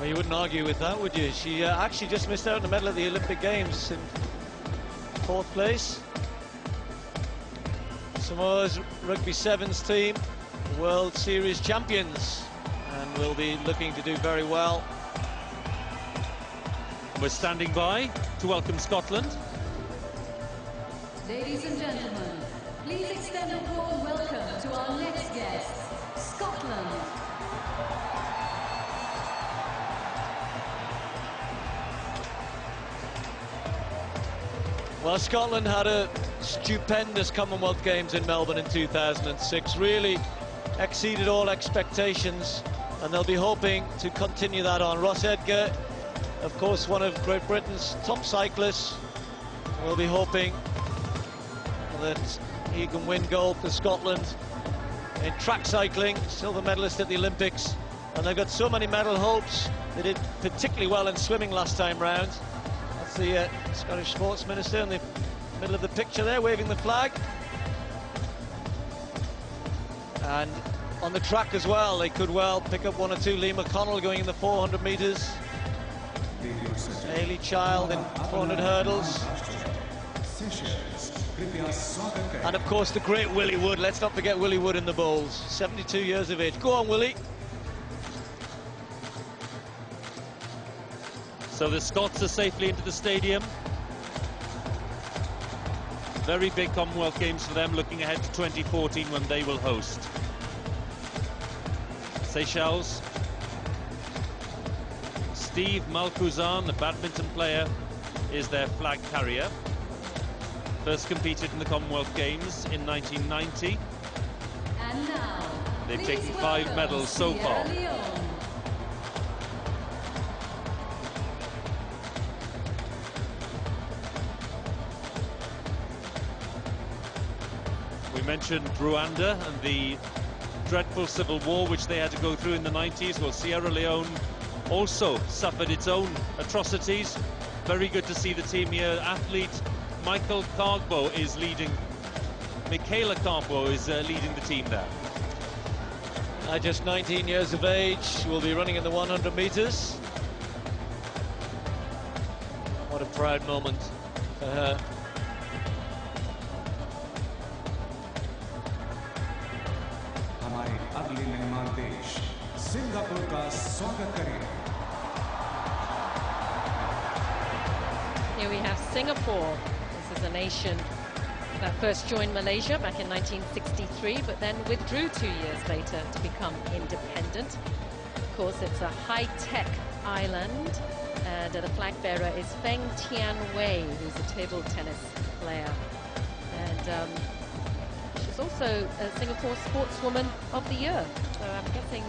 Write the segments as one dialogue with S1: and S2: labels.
S1: Well, you wouldn't argue with that, would you? She actually just missed out on the medal at the Olympic Games in 4th place. Samoa's Rugby Sevens team, World Series champions, and will be looking to do very well.
S2: We're standing by to welcome Scotland.
S3: Ladies and gentlemen, please extend a warm welcome to our next guest, Scotland.
S1: Well, Scotland had a stupendous Commonwealth Games in Melbourne in 2006, really exceeded all expectations, and they'll be hoping to continue that on. Ross Edgar, of course, one of Great Britain's top cyclists, will be hoping that he can win gold for Scotland in track cycling, silver medalist at the Olympics, and they've got so many medal hopes. They did particularly well in swimming last time round. That's the Scottish Sports Minister in the middle of the picture there, waving the flag. And on the track as well, they could well pick up one or two. Lee McConnell going in the 400 metres. Hayley Child in 400 hurdles. And of course the great Willie Wood. Let's not forget Willie Wood in the bowls. 72 years of age. Go on, Willie.
S2: So the Scots are safely into the stadium. Very big Commonwealth Games for them, looking ahead to 2014 when they will host. Seychelles. Steve Malcouzan, the badminton player, is their flag carrier. First competed in the Commonwealth Games in 1990.
S3: And now,
S2: they've taken 5 medals so far. We mentioned Rwanda and the dreadful civil war which they had to go through in the 90s. Well, Sierra Leone also suffered its own atrocities. Very good to see the team here. Athlete Michaela Carbo is leading. Michaela Carbo is leading the team there.
S1: Just 19 years of age, will be running in the 100 metres. What a proud moment for her.
S4: Here we have Singapore. This is a nation that first joined Malaysia back in 1963, but then withdrew 2 years later to become independent. Of course, it's a high-tech island, and the flag bearer is Feng Tian Wei, who's a table tennis player. And she's also a Singapore Sportswoman of the Year. So I'm guessing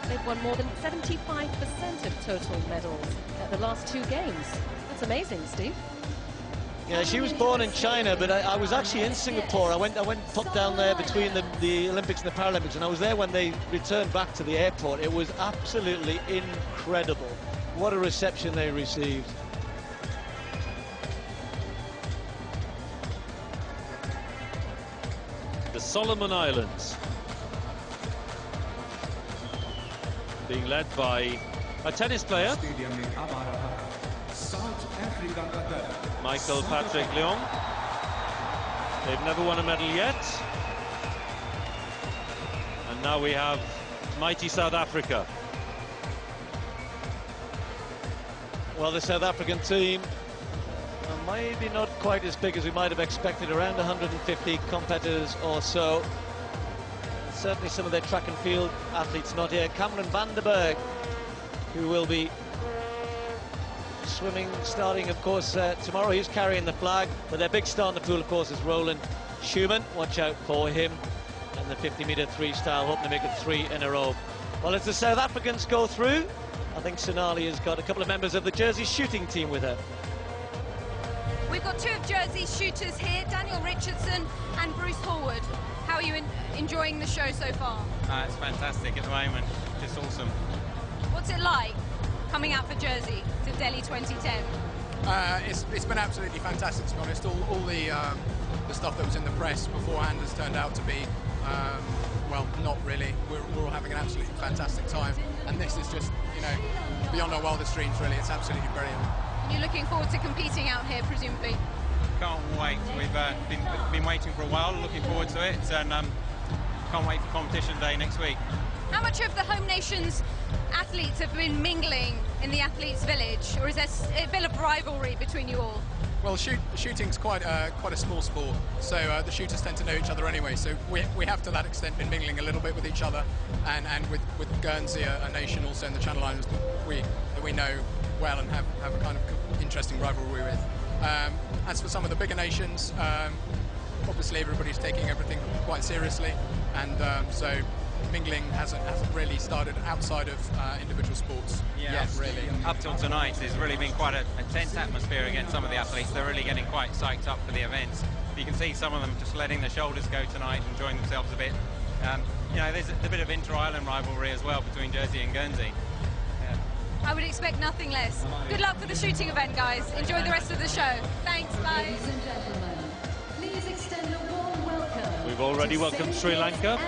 S4: they've won more than 75% of total medals at the last 2 games. That's amazing, Steve.
S1: Yeah, she was born in China, but I was actually in Singapore. I went popped down there between the Olympics and the Paralympics, and I was there when they returned back to the airport. It was absolutely incredible. What a reception they received.
S2: The Solomon Islands, being led by a tennis player, Michael Patrick Leong. They've never won a medal yet. And now we have mighty South Africa.
S1: Well, the South African team maybe not quite as big as we might have expected, around 150 competitors or so. Certainly some of their track and field athletes not here. Cameron Vanderberg, who will be swimming starting, of course, tomorrow. He's carrying the flag, but their big star in the pool, of course, is Roland Schumann. Watch out for him. And the 50-metre freestyle, hoping to make it 3 in a row. Well, as the South Africans go through, I think Sonali has got a couple of members of the Jersey shooting team with her.
S5: We've got 2 of Jersey's shooters here, Daniel Richardson and Bruce Horwood. How are you enjoying the show so far?
S6: It's fantastic at the moment, just awesome.
S5: What's it like coming out for Jersey to Delhi 2010?
S7: It's been absolutely fantastic, to be honest. All the stuff that was in the press beforehand has turned out to be, well, not really. We're all having an absolutely fantastic time, and this is just, you know, beyond our wildest dreams. Really, it's absolutely brilliant.
S5: You're looking forward to competing out here, presumably.
S6: Can't wait. We've been waiting for a while, looking forward to it, and can't wait for competition day next week.
S5: How much of the home nation's athletes have been mingling in the athletes' village, or is there a bit of rivalry between you all?
S7: Well, shooting's quite a small sport, so the shooters tend to know each other anyway. So we have to that extent been mingling a little bit with each other, and with Guernsey, a nation also in the Channel Islands that we know well and have a kind of interesting rivalry with. As for some of the bigger nations, obviously everybody's taking everything quite seriously, and so mingling hasn't really started outside of individual sports yet, really.
S6: Up till tonight, there's really been quite a tense atmosphere against some of the athletes. They're really getting quite psyched up for the events. You can see some of them just letting their shoulders go tonight, enjoying themselves a bit. You know, there's a bit of inter-island rivalry as well between Jersey and Guernsey.
S5: I would expect nothing less. Good luck for the shooting event, guys. Enjoy the rest of the show. Thanks, bye.
S3: Ladies and gentlemen, please extend a warm welcome.
S2: We've already welcomed Sri Lanka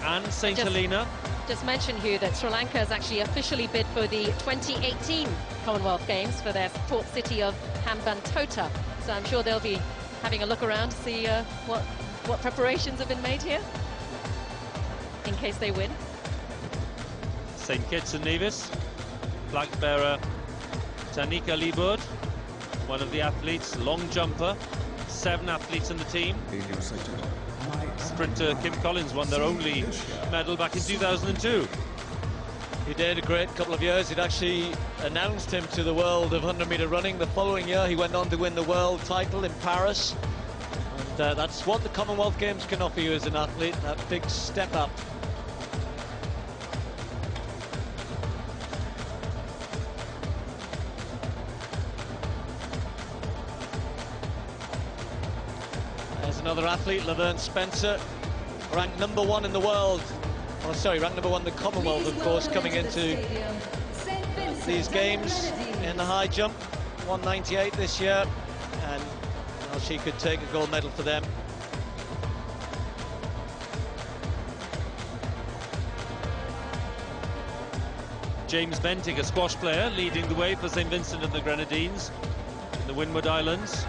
S2: and St. Helena.
S4: Just mention, Hugh, that Sri Lanka has actually officially bid for the 2018 Commonwealth Games for their port city of Hambantota. So I'm sure they'll be having a look around to see what preparations have been made here in case they win.
S2: St. Kitts and Nevis, flag bearer Tanika Liburd, one of the athletes, long jumper, 7 athletes in the team. Sprinter Kim Collins won their only medal back in 2002.
S1: He did a great couple of years. He'd actually announced him to the world of 100-metre running. The following year, he went on to win the world title in Paris. And that's what the Commonwealth Games can offer you as an athlete, that big step up. There's another athlete, Laverne Spencer, ranked #1 in the world. Oh, sorry, ranked #1 in the Commonwealth, of course, coming into these games in the high jump. 198 this year, and well, she could take a gold medal for them.
S2: James Bentinck, a squash player, leading the way for St. Vincent and the Grenadines in the Windward Islands.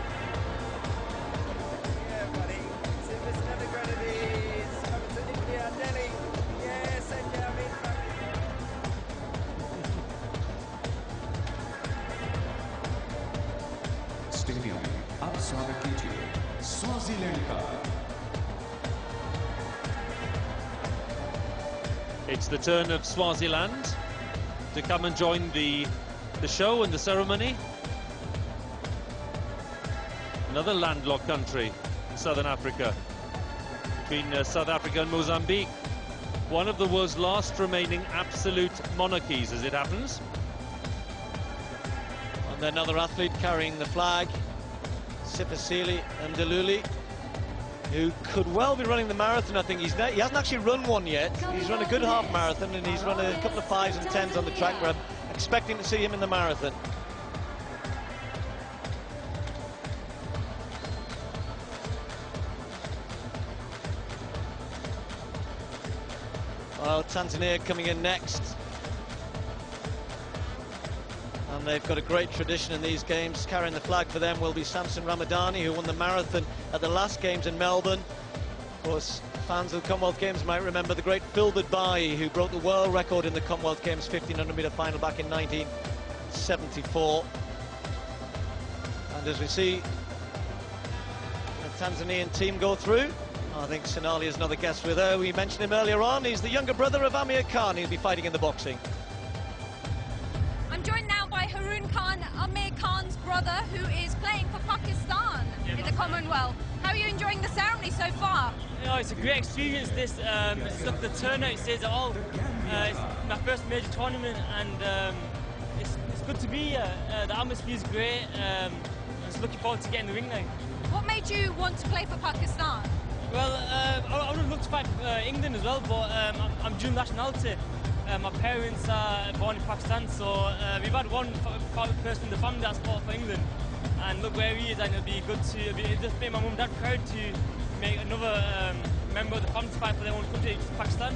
S2: It's the turn of Swaziland to come and join the show and the ceremony. Another landlocked country in southern Africa, between South Africa and Mozambique. One of the world's last remaining absolute monarchies, as it happens.
S1: And another athlete carrying the flag, Sipasili Ndululi, who could well be running the marathon. I think he hasn't actually run one yet. He's run a good half marathon, and he's run a couple of 5s and 10s on the track, where I'm expecting to see him in the marathon. Well, Tanzania coming in next. And they've got a great tradition in these games. Carrying the flag for them will be Samson Ramadani, who won the marathon at the last games in Melbourne. Of course, fans of the Commonwealth Games might remember the great Filbert Bayi, who broke the world record in the Commonwealth Games 1500-metre final back in 1974. And as we see the Tanzanian team go through, I think Sonali is another guest with her. We mentioned him earlier on. He's the younger brother of Amir Khan. He'll be fighting in the boxing.
S5: I'm joined now by Haroon Khan, Amir Khan's brother, who is playing for Pakistan in the Commonwealth. How are you enjoying the ceremony so far?
S8: You know, it's a great experience. Look, the turnout says it all. It's my first major tournament, and it's good to be here. The atmosphere is great. I'm just looking forward to getting the ring now.
S5: What made you want to play for Pakistan?
S8: Well, I would have looked to fight England as well, but I'm dual nationality. My parents are born in Pakistan, so we've had one person in the family that's fought for England. And look where he is, and it'll be good to just make my mum and dad proud to make another member of the conference fight for their own country, Pakistan.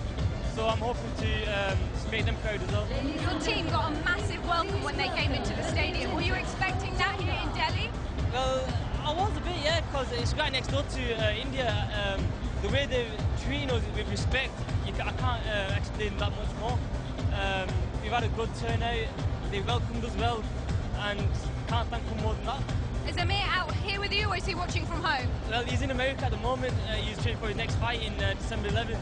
S8: So I'm hoping to make them proud as well.
S5: Your team got a massive welcome when they came into the stadium. Were you expecting that here in Delhi?
S8: Well, I was a bit, yeah, because it's right next door to India. The way they're treating us with respect, I can't explain that much more. We've had a good turnout, they welcomed us well, and can't thank them more than that.
S5: Is Amir out here with you, or is he watching from home?
S8: Well, he's in America at the moment. He's training for his next fight in December 11th.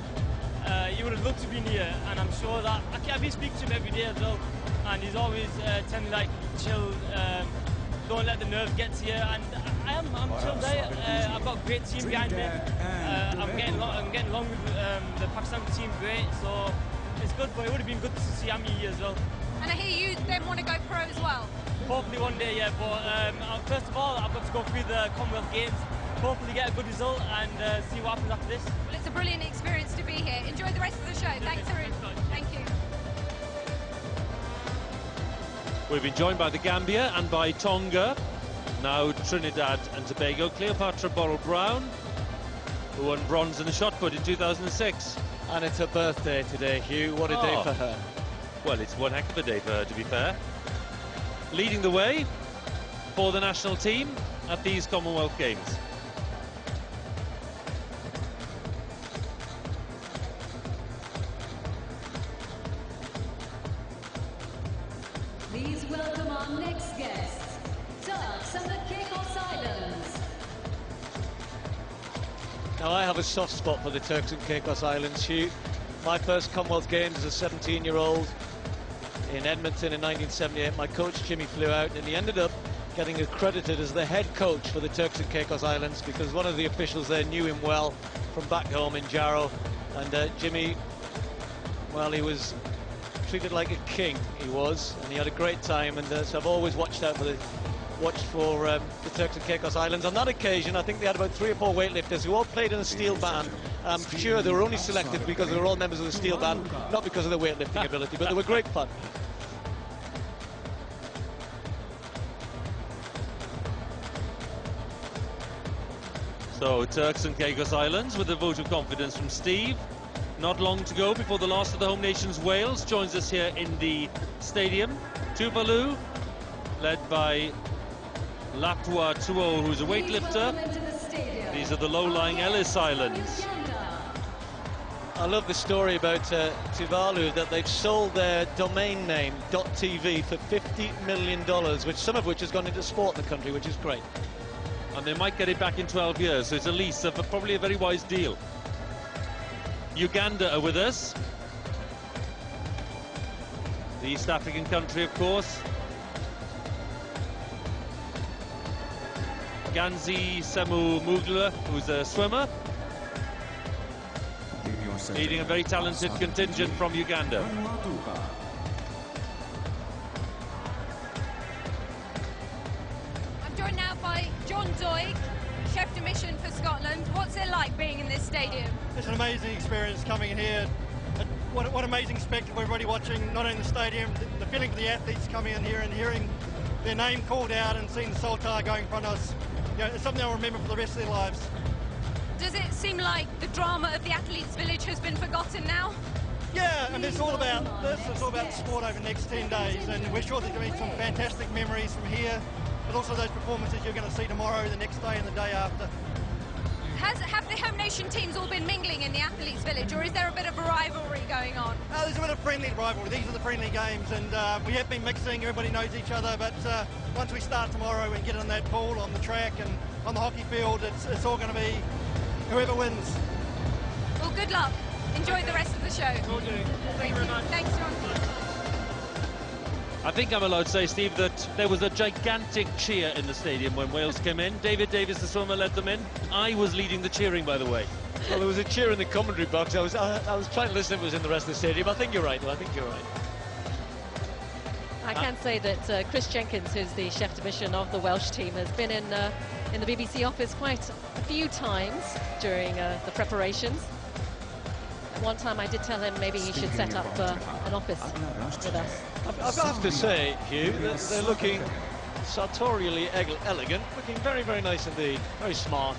S8: He would have loved to be here, and I'm sure that I've been speaking to him every day as well, and he's always telling me like, chill, don't let the nerves get to you, and I'm chilled out. I've got a great team behind me. I'm getting along with the Pakistan team great, so it's good, but it would have been good to see Ami here as well.
S5: And I hear you then want to go pro as well?
S8: Hopefully one day, yeah, but first of all, I've got to go through the Commonwealth Games, hopefully get a good result and see what happens after this.
S5: Well, it's a brilliant experience to be here. Enjoy the rest of the show. Thanks, Arun. Thank you.
S2: We've been joined by the Gambia and by Tonga, now Trinidad and Tobago. Cleopatra Borrell-Brown, who won bronze in the shot put in 2006.
S1: And it's her birthday today, Hugh. What a day for her.
S2: Well, it's one heck of a day for her, to be fair. Leading the way for the national team at these Commonwealth Games.
S3: Please welcome our next guests, Turks and the Caicos Islands.
S1: Now, I have a soft spot for the Turks and Caicos Islands, Hugh. My first Commonwealth Games as a 17-year-old in Edmonton in 1978. My coach, Jimmy, flew out, and he ended up getting accredited as the head coach for the Turks and Caicos Islands because one of the officials there knew him well from back home in Jarrow. And Jimmy, well, he was treated like a king, he was, and he had a great time. And so I've always watched for the Turks and Caicos Islands. On that occasion, I think they had about 3 or 4 weightlifters who all played in a steel band. I'm sure they were only selected because they were all members of the steel band, not because of their weightlifting ability, but they were great fun.
S2: So, Turks and Caicos Islands with a vote of confidence from Steve. Not long to go before the last of the home nations, Wales, joins us here in the stadium. Tuvalu, led by Lapua Tuo, who's a weightlifter. These are the low-lying Ellis Islands.
S1: I love the story about Tuvalu, that they've sold their domain name .tv for $50 million, some of which has gone into sport in the country, which is great.
S2: And they might get it back in 12 years, so it's a lease of probably a very wise deal. Uganda are with us. The East African country, of course. Ganzi Semu Mugla, who's a swimmer, leading a very talented contingent from Uganda.
S5: I'm joined now by John Doig, chef de mission for Scotland. What's it like being in this stadium?
S9: It's an amazing experience coming in here. What amazing spectacle, everybody watching, not only the stadium, the feeling for the athletes coming in here and hearing their name called out and seeing the Saltire going in front of us. You know, it's something they'll remember for the rest of their lives.
S5: Does it seem like the drama of the athletes' village has been forgotten now?
S9: Yeah, and it's all about this. It's all about the sport over the next 10 days, and we're sure there's going to be some fantastic memories from here, but also those performances you're going to see tomorrow, the next day, and the day after.
S5: Have the home nation teams all been mingling in the athletes' village, or is there a bit of a rivalry going on?
S9: There's a bit of friendly rivalry. These are the friendly games, and we have been mixing. Everybody knows each other, but once we start tomorrow and get in that pool on the track and on the hockey field, it's all going to be whoever wins.
S5: Well, good luck. Enjoy the rest of the show.
S9: Will do. Thank you very much.
S5: Thanks, John.
S2: I think I'm allowed to say, Steve, that there was a gigantic cheer in the stadium when Wales came in. David Davis, the swimmer, led them in. I was leading the cheering, by the way.
S1: Well, there was a cheer in the commentary box. I was trying to listen if it was in the rest of the stadium. I think you're right, though. I think you're right.
S4: I can say that Chris Jenkins, who's the chef de mission of the Welsh team, has been in the BBC office quite a few times during the preparations. At one time I did tell him maybe he should set up an office with us.
S1: I've got to say, Hugh, that they're looking sartorially elegant, looking very, very nice indeed, very smart.